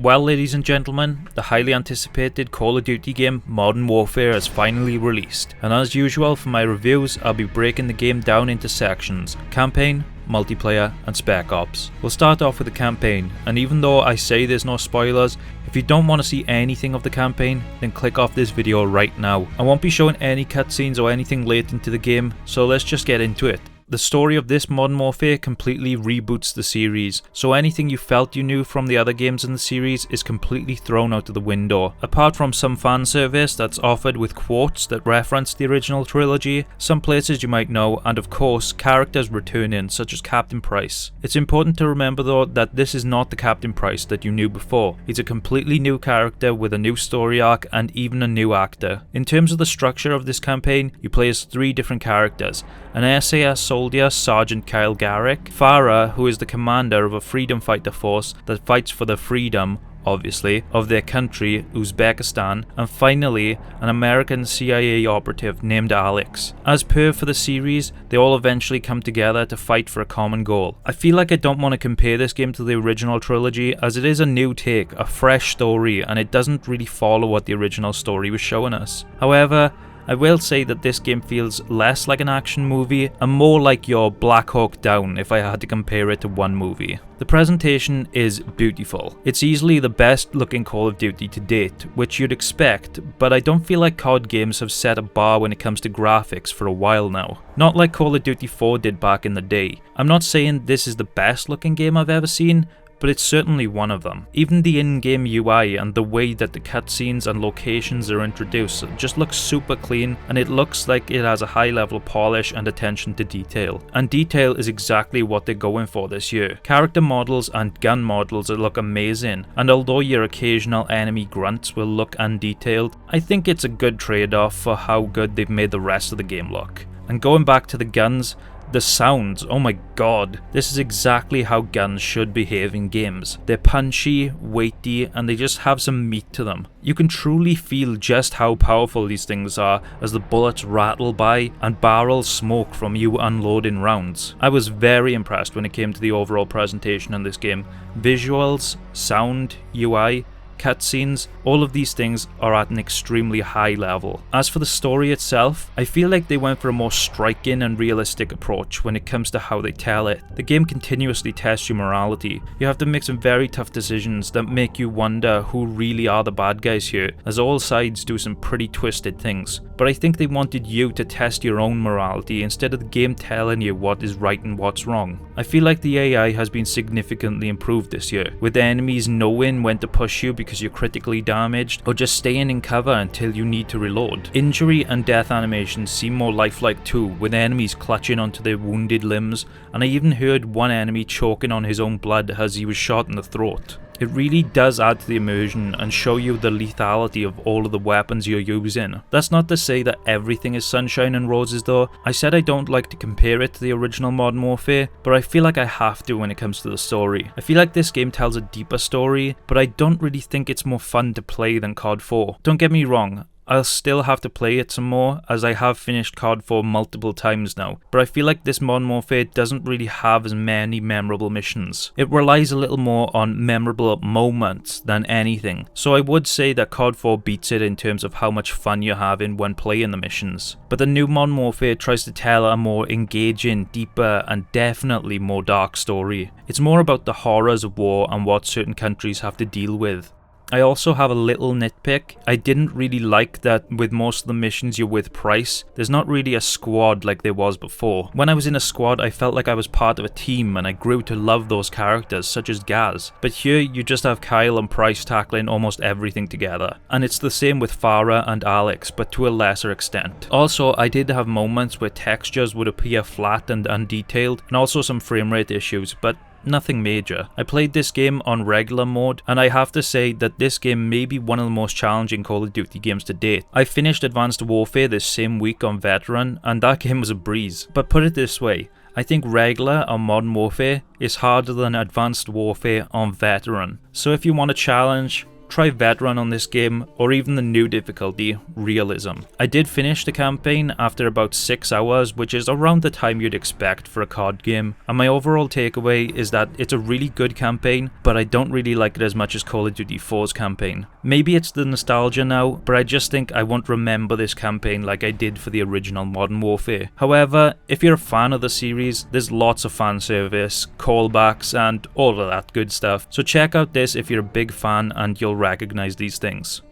Well, ladies and gentlemen, the highly anticipated Call of Duty game Modern Warfare has finally released, and as usual for my reviews, I'll be breaking the game down into sections: campaign, multiplayer, and spec ops. We'll start off with the campaign, and even though I say there's no spoilers, if you don't want to see anything of the campaign, then click off this video right now. I won't be showing any cutscenes or anything late into the game, so let's just get into it. The story of this Modern Warfare completely reboots the series, so anything you felt you knew from the other games in the series is completely thrown out of the window. Apart from some fan service that's offered with quotes that reference the original trilogy, some places you might know, and of course characters returning such as Captain Price. It's important to remember though that this is not the Captain Price that you knew before. He's a completely new character with a new story arc and even a new actor. In terms of the structure of this campaign, you play as 3 different characters: an SAS soldier, Sergeant Kyle Garrick; Farah, who is the commander of a freedom fighter force that fights for the freedom, obviously, of their country, Uzbekistan; and finally, an American CIA operative named Alex. As per for the series, they all eventually come together to fight for a common goal. I feel like I don't want to compare this game to the original trilogy, as it is a new take, a fresh story, and it doesn't really follow what the original story was showing us. However, I will say that this game feels less like an action movie and more like your Black Hawk Down if I had to compare it to one movie. The presentation is beautiful. It's easily the best looking Call of Duty to date, which you'd expect, but I don't feel like COD games have set a bar when it comes to graphics for a while now. Not like Call of Duty 4 did back in the day. I'm not saying this is the best looking game I've ever seen, but it's certainly one of them. Even the in-game UI and the way that the cutscenes and locations are introduced just looks super clean, and it looks like it has a high level of polish and attention to detail. And detail is exactly what they're going for this year. Character models and gun models look amazing, and although your occasional enemy grunts will look undetailed, I think it's a good trade-off for how good they've made the rest of the game look. And going back to the guns, the sounds, oh my god, this is exactly how guns should behave in games. They're punchy, weighty, and they just have some meat to them. You can truly feel just how powerful these things are as the bullets rattle by and barrels smoke from you unloading rounds. I was very impressed when it came to the overall presentation in this game. Visuals, sound, UI, cutscenes, all of these things are at an extremely high level. As for the story itself, I feel like they went for a more striking and realistic approach when it comes to how they tell it. The game continuously tests your morality. You have to make some very tough decisions that make you wonder who really are the bad guys here, as all sides do some pretty twisted things. But I think they wanted you to test your own morality instead of the game telling you what is right and what's wrong. I feel like the AI has been significantly improved this year, with the enemies knowing when to push you because you're critically damaged, or just staying in cover until you need to reload. Injury and death animations seem more lifelike too, with enemies clutching onto their wounded limbs, and I even heard one enemy choking on his own blood as he was shot in the throat. It really does add to the immersion and show you the lethality of all of the weapons you're using. That's not to say that everything is sunshine and roses though. I said I don't like to compare it to the original Modern Warfare, but I feel like I have to when it comes to the story. I feel like this game tells a deeper story, but I don't really think it's more fun to play than COD 4. Don't get me wrong, I'll still have to play it some more, as I have finished COD 4 multiple times now, but I feel like this Modern Warfare doesn't really have as many memorable missions. It relies a little more on memorable moments than anything, so I would say that COD 4 beats it in terms of how much fun you're having when playing the missions. But the new Modern Warfare tries to tell a more engaging, deeper, and definitely more dark story. It's more about the horrors of war and what certain countries have to deal with. I also have a little nitpick. I didn't really like that with most of the missions you're with Price, there's not really a squad like there was before. When I was in a squad, I felt like I was part of a team and I grew to love those characters, such as Gaz. But here, you just have Kyle and Price tackling almost everything together. And it's the same with Farah and Alex, but to a lesser extent. Also, I did have moments where textures would appear flat and undetailed, and also some frame rate issues, but nothing major. I played this game on regular mode, and I have to say that this game may be one of the most challenging Call of Duty games to date. I finished Advanced Warfare this same week on Veteran, and that game was a breeze. But put it this way, I think regular on Modern Warfare is harder than Advanced Warfare on Veteran. So if you want a challenge, try Veteran on this game, or even the new difficulty, Realism. I did finish the campaign after about 6 hours, which is around the time you'd expect for a COD game, and my overall takeaway is that it's a really good campaign, but I don't really like it as much as Call of Duty 4's campaign. Maybe it's the nostalgia now, but I just think I won't remember this campaign like I did for the original Modern Warfare. However, if you're a fan of the series, there's lots of fan service, callbacks, and all of that good stuff, so check out this if you're a big fan and you'll recognize these things.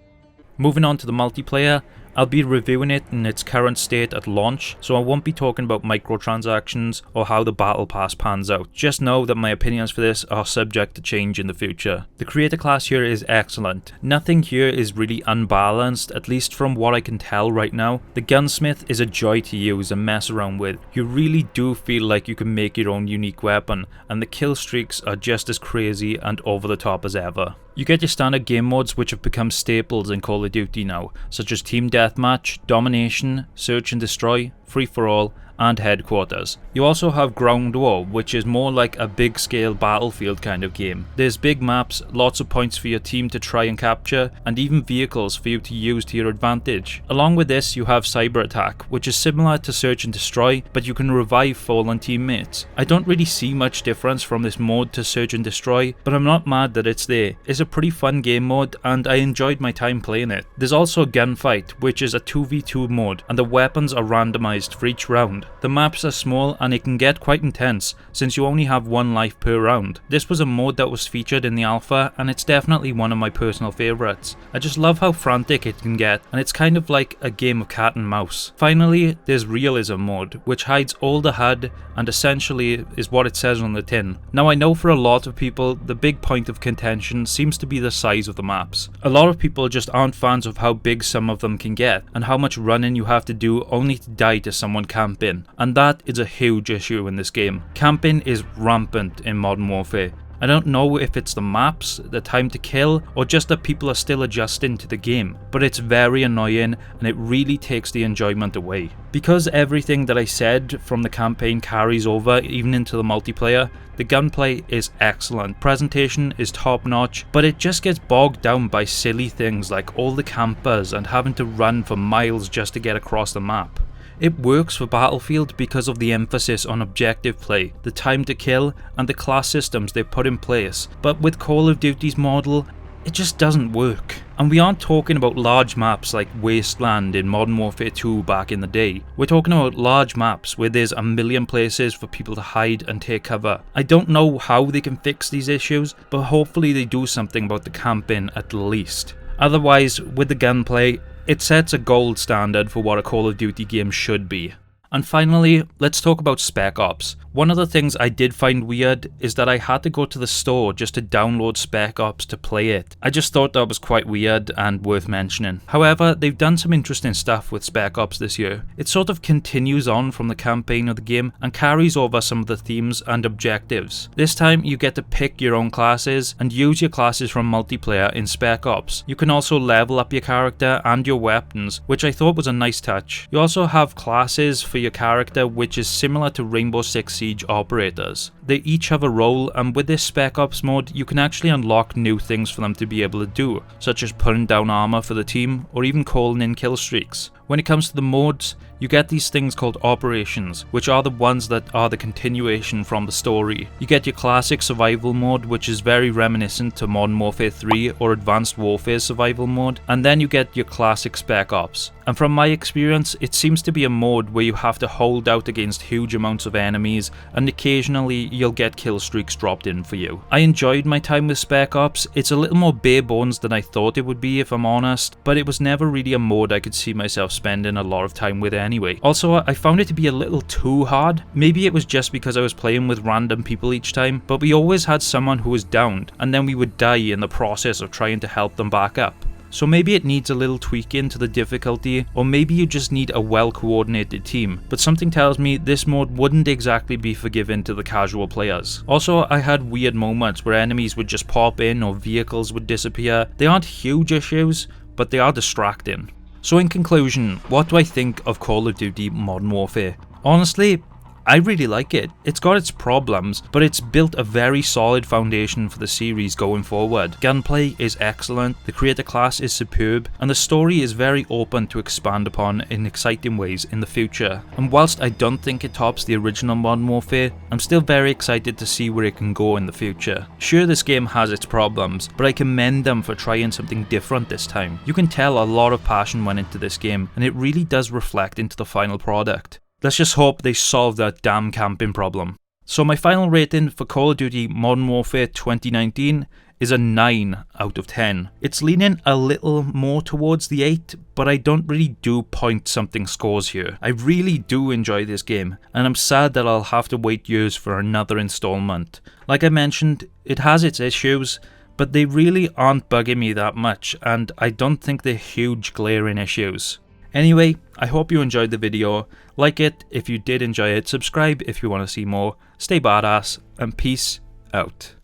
Moving on to the multiplayer, I'll be reviewing it in its current state at launch, so I won't be talking about microtransactions or how the battle pass pans out. Just know that my opinions for this are subject to change in the future. The creator class here is excellent. Nothing here is really unbalanced, at least from what I can tell right now. The gunsmith is a joy to use and mess around with. You really do feel like you can make your own unique weapon, and the kill streaks are just as crazy and over the top as ever. You get your standard game modes which have become staples in Call of Duty now, such as Team Deathmatch, Domination, Search and Destroy, Free-for-all, and Headquarters. You also have Ground War, which is more like a big scale battlefield kind of game. There's big maps, lots of points for your team to try and capture, and even vehicles for you to use to your advantage. Along with this, you have Cyber Attack, which is similar to Search and Destroy, but you can revive fallen teammates. I don't really see much difference from this mode to Search and Destroy, but I'm not mad that it's there. It's a pretty fun game mode, and I enjoyed my time playing it. There's also Gunfight, which is a 2v2 mode, and the weapons are randomized for each round. The maps are small and it can get quite intense since you only have 1 life per round. This was a mode that was featured in the alpha, and it's definitely one of my personal favourites. I just love how frantic it can get, and it's kind of like a game of cat and mouse. Finally, there's Realism mode, which hides all the HUD and essentially is what it says on the tin. Now I know for a lot of people, the big point of contention seems to be the size of the maps. A lot of people just aren't fans of how big some of them can get, and how much running you have to do only to die to someone camping. And that is a huge issue in this game. Camping is rampant in Modern Warfare. I don't know if it's the maps, the time to kill, or just that people are still adjusting to the game, but it's very annoying and it really takes the enjoyment away. Because everything that I said from the campaign carries over even into the multiplayer, the gunplay is excellent, presentation is top notch, but it just gets bogged down by silly things like all the campers and having to run for miles just to get across the map. It works for Battlefield because of the emphasis on objective play, the time to kill, and the class systems they've put in place, but with Call of Duty's model, it just doesn't work. And we aren't talking about large maps like Wasteland in Modern Warfare 2 back in the day. We're talking about large maps where there's a million places for people to hide and take cover. I don't know how they can fix these issues, but hopefully they do something about the camping at least. Otherwise, with the gunplay, it sets a gold standard for what a Call of Duty game should be. And finally, let's talk about Spec Ops. One of the things I did find weird is that I had to go to the store just to download Spec Ops to play it. I just thought that was quite weird and worth mentioning. However, they've done some interesting stuff with Spec Ops this year. It sort of continues on from the campaign of the game and carries over some of the themes and objectives. This time you get to pick your own classes and use your classes from multiplayer in Spec Ops. You can also level up your character and your weapons, which I thought was a nice touch. You also have classes for your character which is similar to Rainbow Six Siege operators. They each have a role, and with this Spec Ops mode you can actually unlock new things for them to be able to do, such as putting down armor for the team or even calling in kill streaks. When it comes to the modes, you get these things called operations, which are the ones that are the continuation from the story. You get your classic survival mode, which is very reminiscent to Modern Warfare 3 or Advanced Warfare survival mode, and then you get your classic Spec Ops. And from my experience, it seems to be a mode where you have to hold out against huge amounts of enemies, and occasionally you'll get kill streaks dropped in for you. I enjoyed my time with Spec Ops. It's a little more bare bones than I thought it would be, if I'm honest, but it was never really a mode I could see myself spending a lot of time with anyway. Also, I found it to be a little too hard. Maybe it was just because I was playing with random people each time, but we always had someone who was downed, and then we would die in the process of trying to help them back up. So maybe it needs a little tweaking to the difficulty, or maybe you just need a well-coordinated team, but something tells me this mode wouldn't exactly be forgiving to the casual players. Also, I had weird moments where enemies would just pop in or vehicles would disappear. They aren't huge issues, but they are distracting. So in conclusion, what do I think of Call of Duty Modern Warfare? Honestly, I really like it. It's got its problems, but it's built a very solid foundation for the series going forward. Gunplay is excellent, the creator class is superb, and the story is very open to expand upon in exciting ways in the future. And whilst I don't think it tops the original Modern Warfare, I'm still very excited to see where it can go in the future. Sure, this game has its problems, but I commend them for trying something different this time. You can tell a lot of passion went into this game, and it really does reflect into the final product. Let's just hope they solve that damn camping problem. So my final rating for Call of Duty Modern Warfare 2019 is a 9 out of 10. It's leaning a little more towards the 8, but I don't really do point something scores here. I really do enjoy this game, and I'm sad that I'll have to wait years for another installment. Like I mentioned, it has its issues, but they really aren't bugging me that much, and I don't think they're huge glaring issues. Anyway, I hope you enjoyed the video. Like it if you did enjoy it, subscribe if you want to see more, stay badass, and peace out.